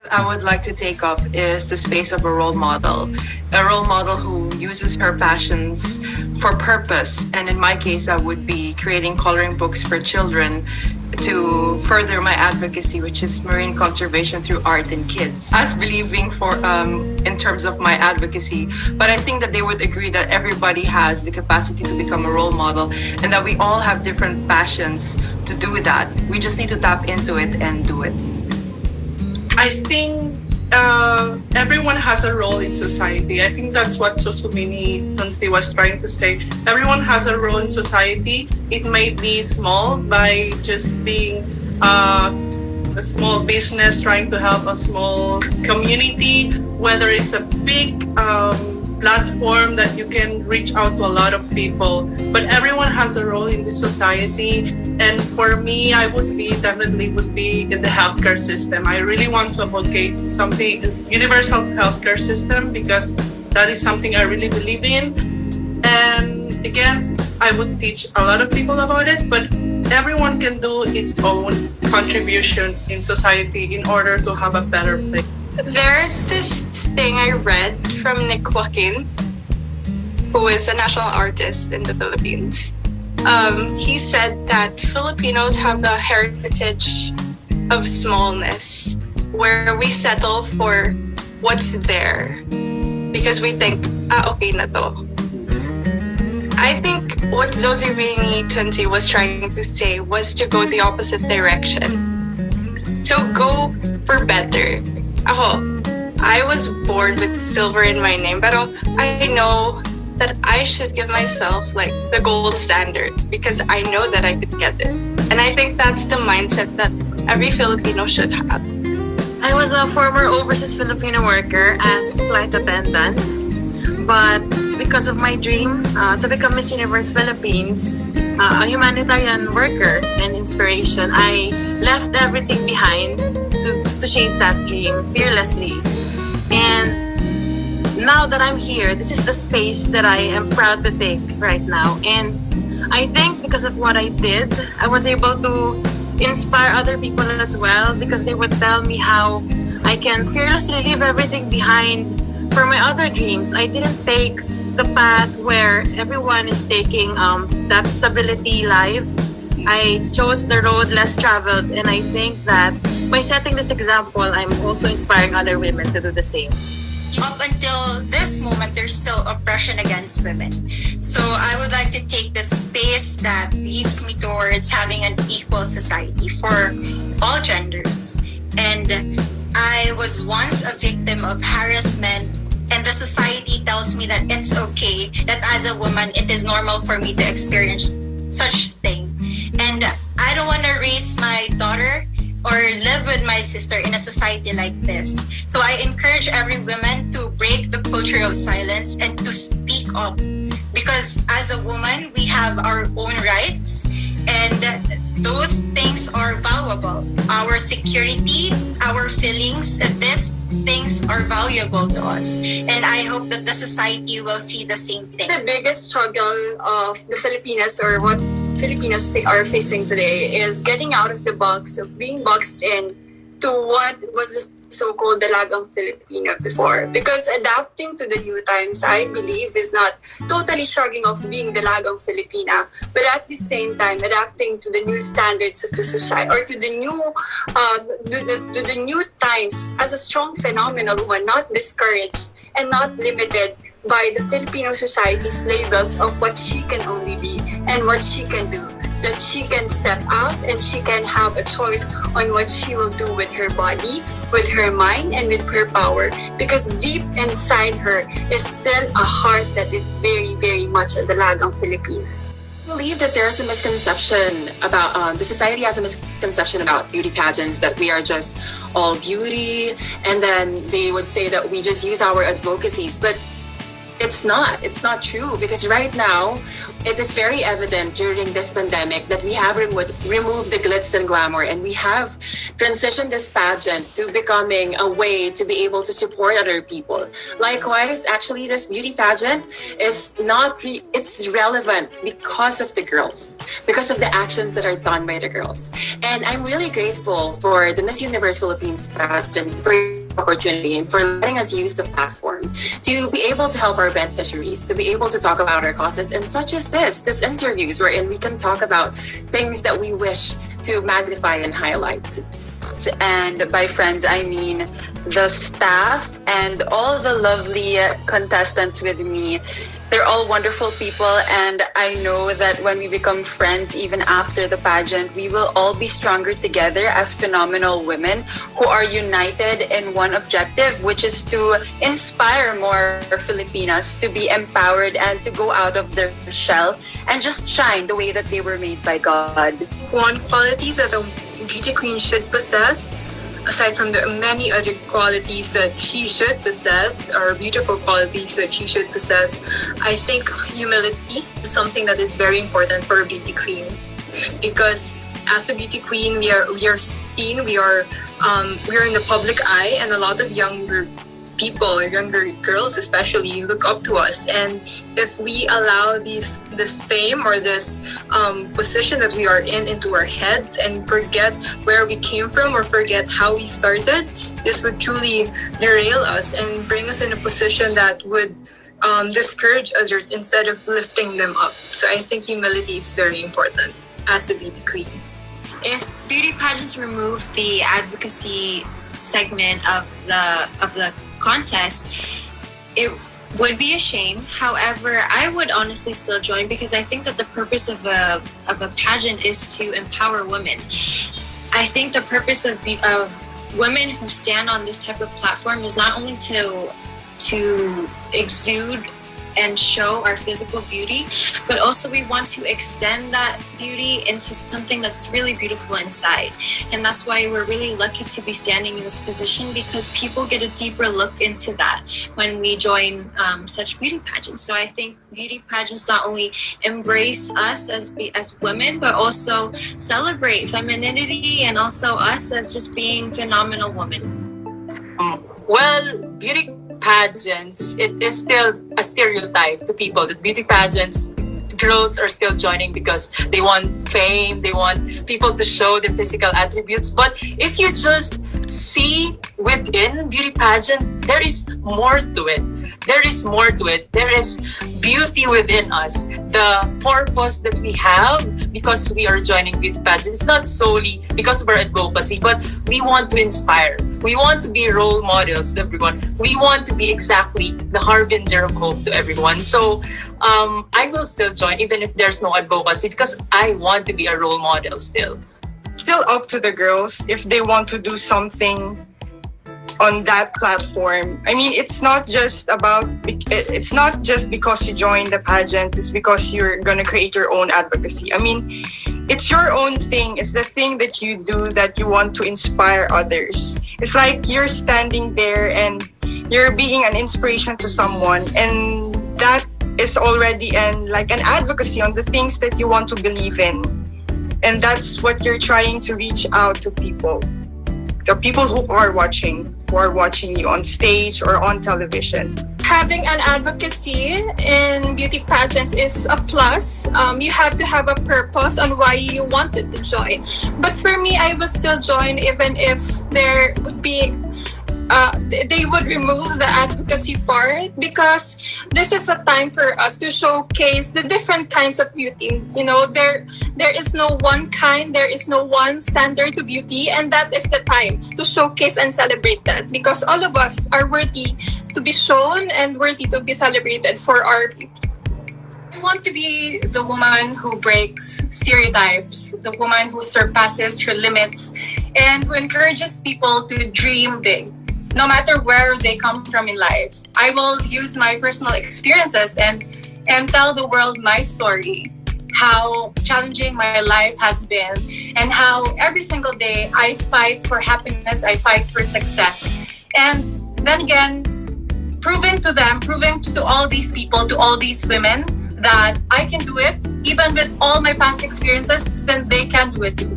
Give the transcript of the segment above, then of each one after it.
I would like to take up is the space of a role model who uses her passions for purpose. And in my case, I would be creating coloring books for children to further my advocacy, which is marine conservation through art and kids. As believing for in terms of my advocacy, but I think that they would agree that everybody has the capacity to become a role model, and that we all have different passions to do that. We just need to tap into it and do it. I think everyone has a role in society. I think that's what Susumini Tunsi was trying to say. Everyone has a role in society. It may be small by just being a small business trying to help a small community, whether it's a big platform that you can reach out to a lot of people. But everyone has a role in this society. And for me, I would definitely be in the healthcare system. I really want to advocate something, universal healthcare system, because that is something I really believe in. And again, I would teach a lot of people about it, but everyone can do its own contribution in society in order to have a better place. There's this thing I read from Nick Joaquin, who is a national artist in the Philippines. He said that Filipinos have a heritage of smallness, where we settle for what's there because we think, okay na to. I think what Zosivini Tunsi was trying to say was to go the opposite direction. So go for better. I was born with silver in my name, but I know that I should give myself like the gold standard because I know that I could get it. And I think that's the mindset that every Filipino should have. I was a former overseas Filipino worker as flight attendant, but because of my dream to become Miss Universe Philippines, a humanitarian worker and inspiration, I left everything behind to chase that dream fearlessly. And now that I'm here, this is the space that I am proud to take right now. And I think because of what I did, I was able to inspire other people as well, because they would tell me how I can fearlessly leave everything behind for my other dreams. I didn't take the path where everyone is taking that stability life. I chose the road less traveled, and I think that by setting this example, I'm also inspiring other women to do the same. Up until this moment, there's still oppression against women. So I would like to take the space that leads me towards having an equal society for all genders. And I was once a victim of harassment, and the society tells me that it's okay, that as a woman, it is normal for me to experience such thing. And I don't want to raise my daughter or live with my sister in a society like this. So I encourage every woman to break the culture of silence and to speak up. Because as a woman, we have our own rights, and those things are valuable. Our security, our feelings, these things are valuable to us. And I hope that the society will see the same thing. The biggest struggle of the Filipinas, or what Filipinos are facing today, is getting out of the box of being boxed in to what was the so-called dalagang Filipino before. Because adapting to the new times, I believe, is not totally shrugging off being dalagang Filipina, but at the same time adapting to the new standards of the society, or to the new times as a strong phenomenal woman, not discouraged and not limited by the Filipino society's labels of what she can only be and what she can do. That she can step out and she can have a choice on what she will do with her body, with her mind, and with her power. Because deep inside her is still a heart that is very, very much a dalagang Filipina. I believe that there's a misconception about the society has a misconception about beauty pageants, that we are just all beauty, and then they would say that we just use our advocacies, but it's not true, because right now it is very evident during this pandemic that we have removed the glitz and glamour, and we have transitioned this pageant to becoming a way to be able to support other people. Likewise, actually, this beauty pageant is it's relevant because of the girls, because of the actions that are done by the girls. And I'm really grateful for the Miss Universe Philippines pageant for the opportunity and for letting us use the platform to be able to help our beneficiaries, to be able to talk about our causes, and such as this interviews wherein we can talk about things that we wish to magnify and highlight. And by friends, I mean the staff and all the lovely contestants with me. They're all wonderful people, and I know that when we become friends, even after the pageant, we will all be stronger together as phenomenal women who are united in one objective, which is to inspire more Filipinas to be empowered and to go out of their shell and just shine the way that they were made by God. One quality that a beauty queen should possess, aside from the many other qualities that she should possess, or beautiful qualities that she should possess, I think humility is something that is very important for a beauty queen. Because as a beauty queen, we are seen, we are in the public eye, and a lot of younger people, younger girls especially, look up to us. And if we allow this fame or this position that we are in into our heads and forget where we came from or forget how we started, this would truly derail us and bring us in a position that would discourage others instead of lifting them up. So I think humility is very important as a beauty queen. If beauty pageants remove the advocacy segment of the contest, it would be a shame. However, I would honestly still join because I think that the purpose of a pageant is to empower women. I think the purpose of women who stand on this type of platform is not only to exude and show our physical beauty, but also we want to extend that beauty into something that's really beautiful inside. And that's why we're really lucky to be standing in this position, because people get a deeper look into that when we join such beauty pageants. So I think beauty pageants not only embrace us as women, but also celebrate femininity and also us as just being phenomenal women. Well, beauty pageants, it is still a stereotype to people that beauty pageants, girls are still joining because they want fame, they want people to show their physical attributes. But if you just see within beauty pageant, there is more to it. There is more to it. There is beauty within us. The purpose that we have because we are joining beauty pageants, not solely because of our advocacy, but we want to inspire. We want to be role models to everyone. We want to be exactly the harbinger of hope to everyone. So I will still join even if there's no advocacy, because I want to be a role model still. Still up to the girls if they want to do something on that platform. I mean, it's not just because you join the pageant, it's because you're going to create your own advocacy. I mean, it's your own thing. It's the thing that you do that you want to inspire others. It's like you're standing there and you're being an inspiration to someone, and that is already an advocacy on the things that you want to believe in. And that's what you're trying to reach out to people. The people who are watching you on stage or on television. Having an advocacy in beauty pageants is a plus. You have to have a purpose on why you wanted to join. But for me, I would still join even if there would be they would remove the advocacy part, because this is a time for us to showcase the different kinds of beauty. You know, there is no one kind, there is no one standard to beauty, and that is the time to showcase and celebrate that, because all of us are worthy to be shown and worthy to be celebrated for our beauty. I want to be the woman who breaks stereotypes, the woman who surpasses her limits, and who encourages people to dream big, no matter where they come from in life. I will use my personal experiences and tell the world my story, how challenging my life has been, and how every single day I fight for happiness, I fight for success. And then again, proving to all these people, to all these women, that I can do it, even with all my past experiences, then they can do it too.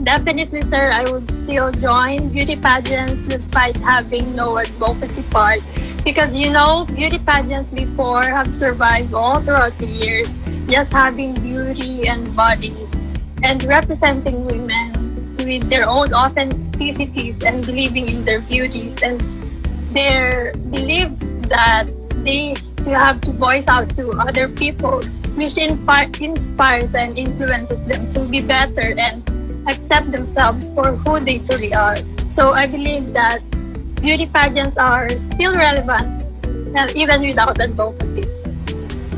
Definitely, sir, I would still join beauty pageants despite having no advocacy part, because beauty pageants before have survived all throughout the years, just having beauty and bodies and representing women with their own authenticities and believing in their beauties and their beliefs that they to have to voice out to other people, which inspires and influences them to be better and accept themselves for who they truly are. So I believe that beauty pageants are still relevant even without advocacy.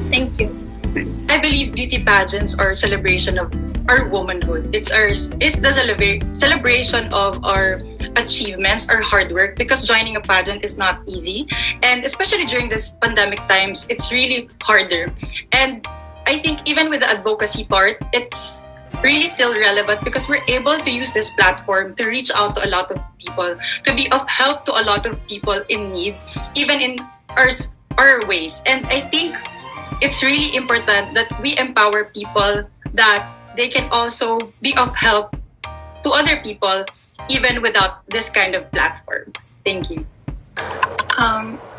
Thank you. I believe beauty pageants are a celebration of our womanhood. It's the celebration of our achievements, our hard work, because joining a pageant is not easy. And especially during this pandemic times, it's really harder. And I think even with the advocacy part, it's really still relevant because we're able to use this platform to reach out to a lot of people, to be of help to a lot of people in need, even in our ways. And I think it's really important that we empower people that they can also be of help to other people even without this kind of platform. Thank you.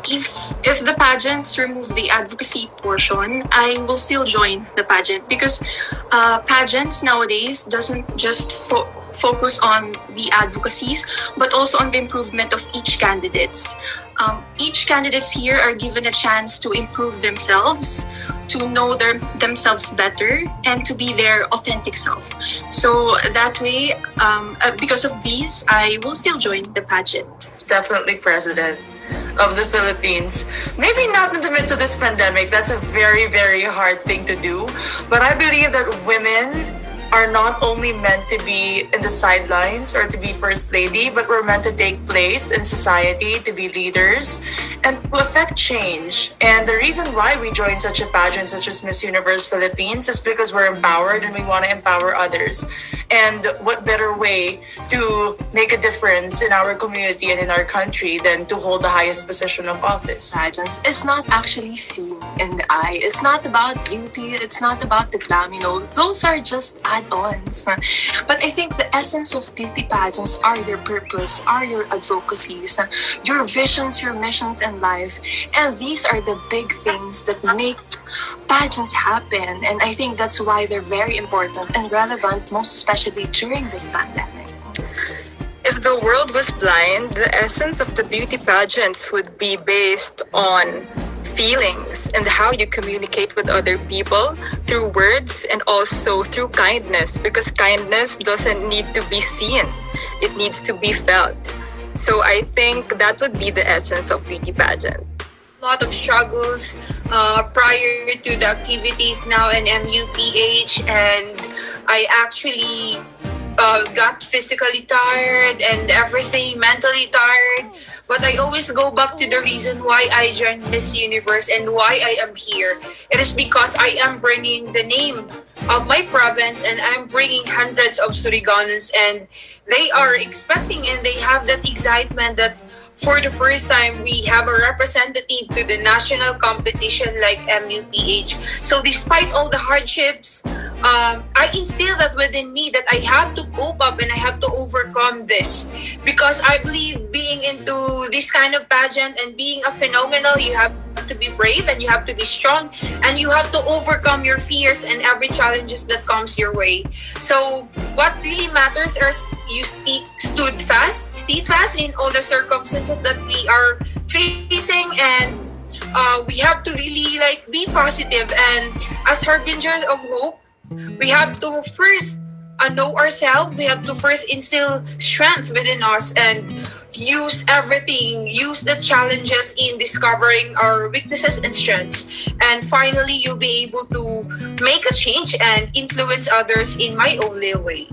If the pageants remove the advocacy portion, I will still join the pageant because pageants nowadays doesn't just focus on the advocacies, but also on the improvement of each candidates. Each candidates here are given a chance to improve themselves, to know themselves better, and to be their authentic self. So that way, because of these, I will still join the pageant. Definitely president of the Philippines. Maybe not in the midst of this pandemic. That's a very, very hard thing to do. But I believe that women are not only meant to be in the sidelines or to be first lady, but we're meant to take place in society, to be leaders, and to affect change. And the reason why we join such a pageant such as Miss Universe Philippines is because we're empowered and we want to empower others. And what better way to make a difference in our community and in our country than to hold the highest position of office? Pageants is not actually seen in the eye. It's not about beauty. It's not about the glam. Those are just add-ons. But I think the essence of beauty pageants are your purpose, are your advocacies, your visions, your missions in life. And these are the big things that make pageants happen. And I think that's why they're very important and relevant, most especially during this pandemic. If the world was blind, the essence of the beauty pageants would be based on feelings and how you communicate with other people through words and also through kindness, because kindness doesn't need to be seen, it needs to be felt. So I think that would be the essence of beauty pageant. A lot of struggles prior to the activities now in MUPH, and I actually got physically tired and everything, mentally tired. But I always go back to the reason why I joined Miss Universe and why I am here. It is because I am bringing the name of my province and I'm bringing hundreds of Suriganoans, and they are expecting and they have that excitement that for the first time, we have a representative to the national competition like MUPH. So despite all the hardships, I instill that within me that I have to cope up and I have to overcome this. Because I believe being into this kind of pageant and being a phenomenal, you have to be brave and you have to be strong and you have to overcome your fears and every challenges that comes your way. So what really matters is you stayed fast in all the circumstances that we are facing, and we have to really be positive. And as harbingers of hope, we have to first know ourselves. We have to first instill strength within us and use everything, use the challenges in discovering our weaknesses and strengths. And finally, you'll be able to make a change and influence others in my own little way.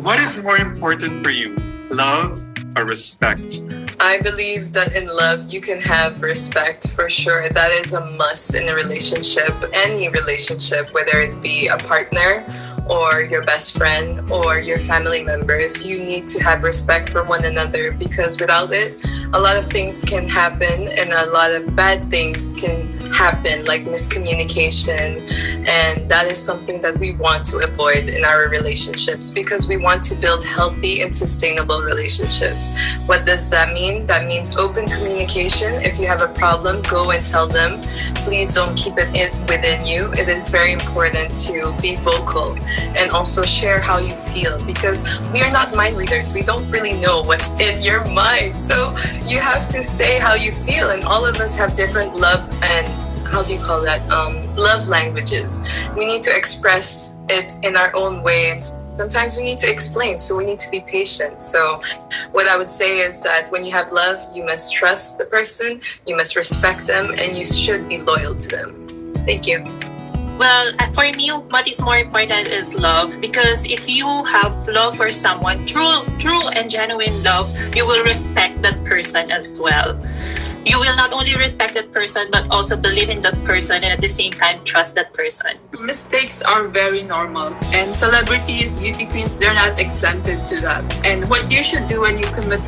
What is more important for you, love or respect? I believe that in love, you can have respect for sure. That is a must in a relationship, any relationship, whether it be a partner or your best friend or your family members. You need to have respect for one another, because without it, a lot of things can happen and a lot of bad things can happen, like miscommunication. And that is something that we want to avoid in our relationships because we want to build healthy and sustainable relationships. What does that mean? That means open communication. If you have a problem, go and tell them. Please don't keep it within you. It is very important to be vocal and also share how you feel because we are not mind readers. We don't really know what's in your mind. So you have to say how you feel, and all of us have different love and love languages. We need to express it in our own way, and sometimes we need to explain, so we need to be patient. So what I would say is that when you have love, you must trust the person, you must respect them, and you should be loyal to them. Thank you. Well, for me, what is more important is love, because if you have love for someone, true and genuine love, you will respect that person as well. You will not only respect that person, but also believe in that person and at the same time trust that person. Mistakes are very normal, and celebrities, beauty queens, they're not exempted to that. And what you should do when you commit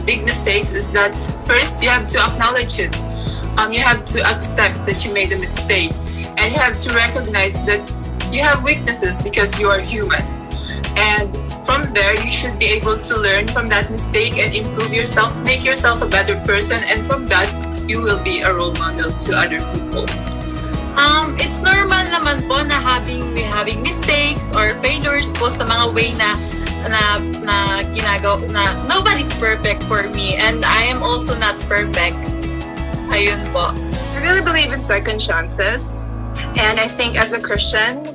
big mistakes is that first you have to acknowledge it. You have to accept that you made a mistake, and you have to recognize that you have weaknesses because you are human. And from there, you should be able to learn from that mistake and improve yourself, make yourself a better person, and from that, you will be a role model to other people. It's normal naman po na we having mistakes or failures po sa mga way na ginagawa na nobody's perfect for me, and I am also not perfect. Ayun po. I really believe in second chances, and I think as a Christian,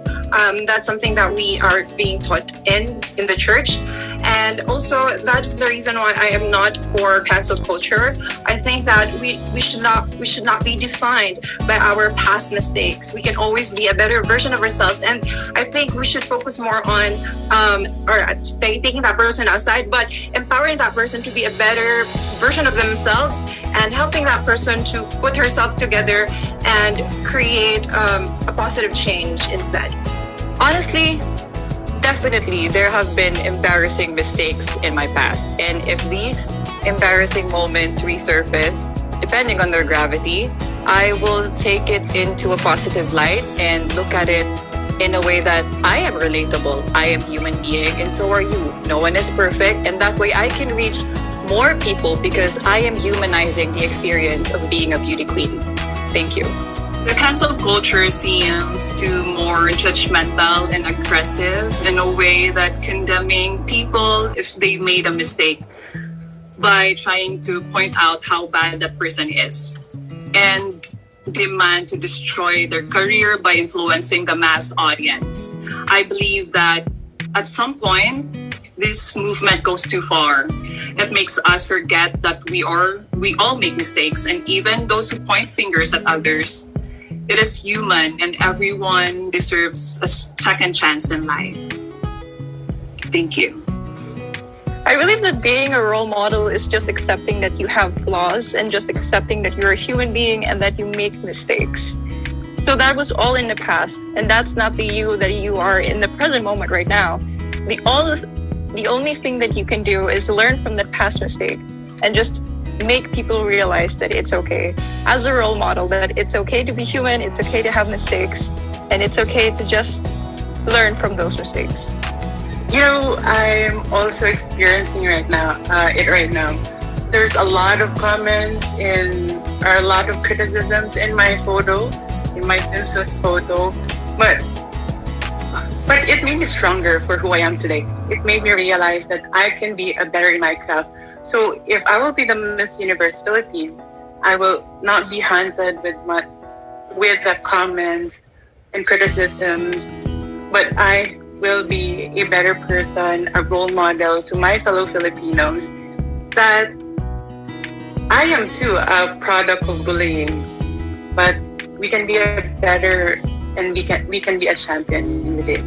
that's something that we are being taught in the church. And also that is the reason why I am not for cancel culture. I think that we should not be defined by our past mistakes. We can always be a better version of ourselves, and I think we should focus more on taking that person outside, but empowering that person to be a better version of themselves and helping that person to put herself together and create a positive change instead. Honestly, definitely there have been embarrassing mistakes in my past. And if these embarrassing moments resurface, depending on their gravity, I will take it into a positive light and look at it in a way that I am relatable. I am a human being, and so are you. No one is perfect, and that way I can reach more people because I am humanizing the experience of being a beauty queen. Thank you. The cancel culture seems to more judgmental and aggressive in a way that condemning people if they made a mistake by trying to point out how bad that person is and demand to destroy their career by influencing the mass audience. I believe that at some point, this movement goes too far. It makes us forget that we all make mistakes, and even those who point fingers at others, it is human and everyone deserves a second chance in life. Thank you. I believe that being a role model is just accepting that you have flaws and just accepting that you're a human being and that you make mistakes. So that was all in the past, and that's not the you that you are in the present moment right now. The only thing that you can do is learn from that past mistake and just make people realize that it's okay as a role model, that it's okay to be human, it's okay to have mistakes, and it's okay to just learn from those mistakes. You know, I'm also experiencing it right now. There's a lot of comments or a lot of criticisms in my photo, in my swimsuit photo, but it made me stronger for who I am today. It made me realize that I can be a better in my craft. So if I will be the Miss Universe Philippines, I will not be haunted with the comments and criticisms, but I will be a better person, a role model to my fellow Filipinos, that I am too a product of bullying, but we can be a better and we can be a champion with it.